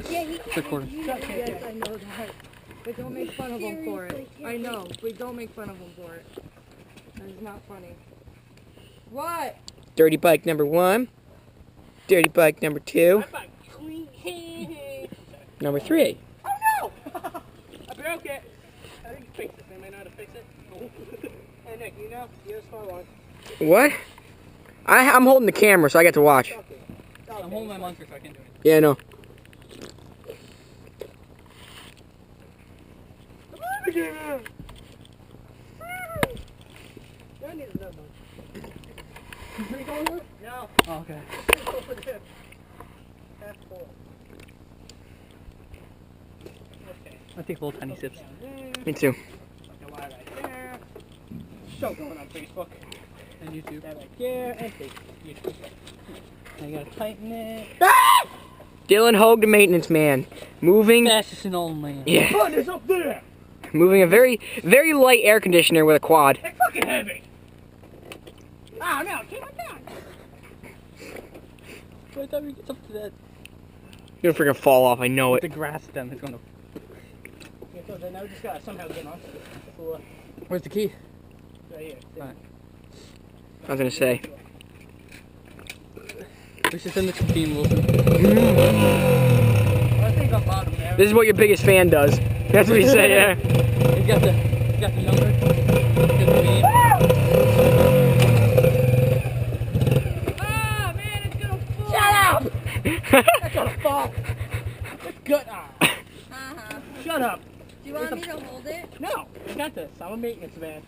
It's recording. Yes, I know that. But don't make fun of him for it. I know, but don't make fun of him for it. That is not funny. What? Dirty bike number 1. Dirty bike number 2. Number 3. Oh no! I broke it. I think you fixed it. I may not have fixed it. Hey Nick, you know? You're a smart one. What? I'm holding the camera, so I get to watch. Okay. I'm holding my monster so I can do it. Yeah, I know. I need another one. Drink all yours? No. Oh, okay. Half full. Okay. I take little tiny sips. Me too. Right there. Show going on Facebook and YouTube. That right there and Facebook. Now you gotta tighten it. Dylan Hoag, the maintenance man, moving. Fastest in all man. Yeah. Fun is up there. Moving a very light air conditioner with a quad. It's fucking heavy. Oh no, keep it down. By the time he gets up to that, You're gonna freaking fall off. I know it. the grass stem is gonna. Yeah, so then now we just gotta somehow get on. Where's the key? Right here. Alright. I was gonna say. We should send the team Wilson. I think I'm bottom there. This is what your biggest fan does. That's what you say, yeah. You got the number. Got the name. Ah, man, it's gonna fall. Shut up! It's gonna fall. It's good. Shut up. Do you want me to hold it? No, I got this. I'm a maintenance man.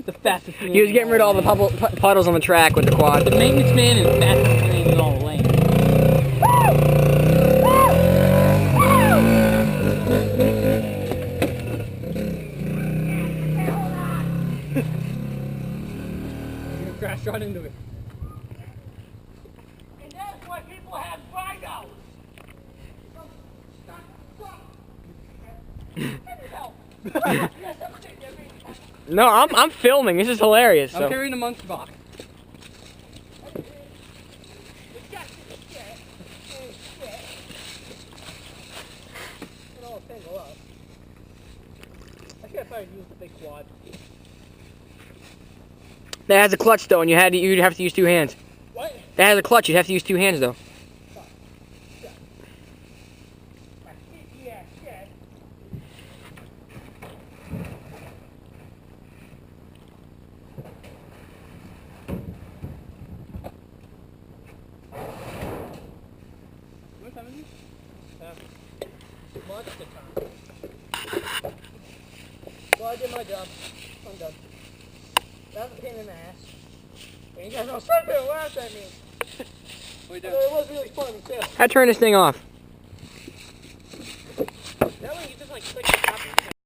The fastest man. He was getting rid of all the puddles on the track with the quad. The maintenance man is the fastest man in all the lane. You're gonna crash right into it. And that's why people have rhinos. No, I'm filming. This is hilarious. I'm So. carrying a monkey box. I should have probably used the big quad. That has a clutch though, and you'd have to use 2 hands. What? That has a clutch. You'd have to use 2 hands though. Yeah, shit. What time is it? Well, that's a good time. Well, I did my job. I'm done. That was a pain in the ass. And you guys don't sit there and laugh at me. It was really fun too. How to turn this thing off?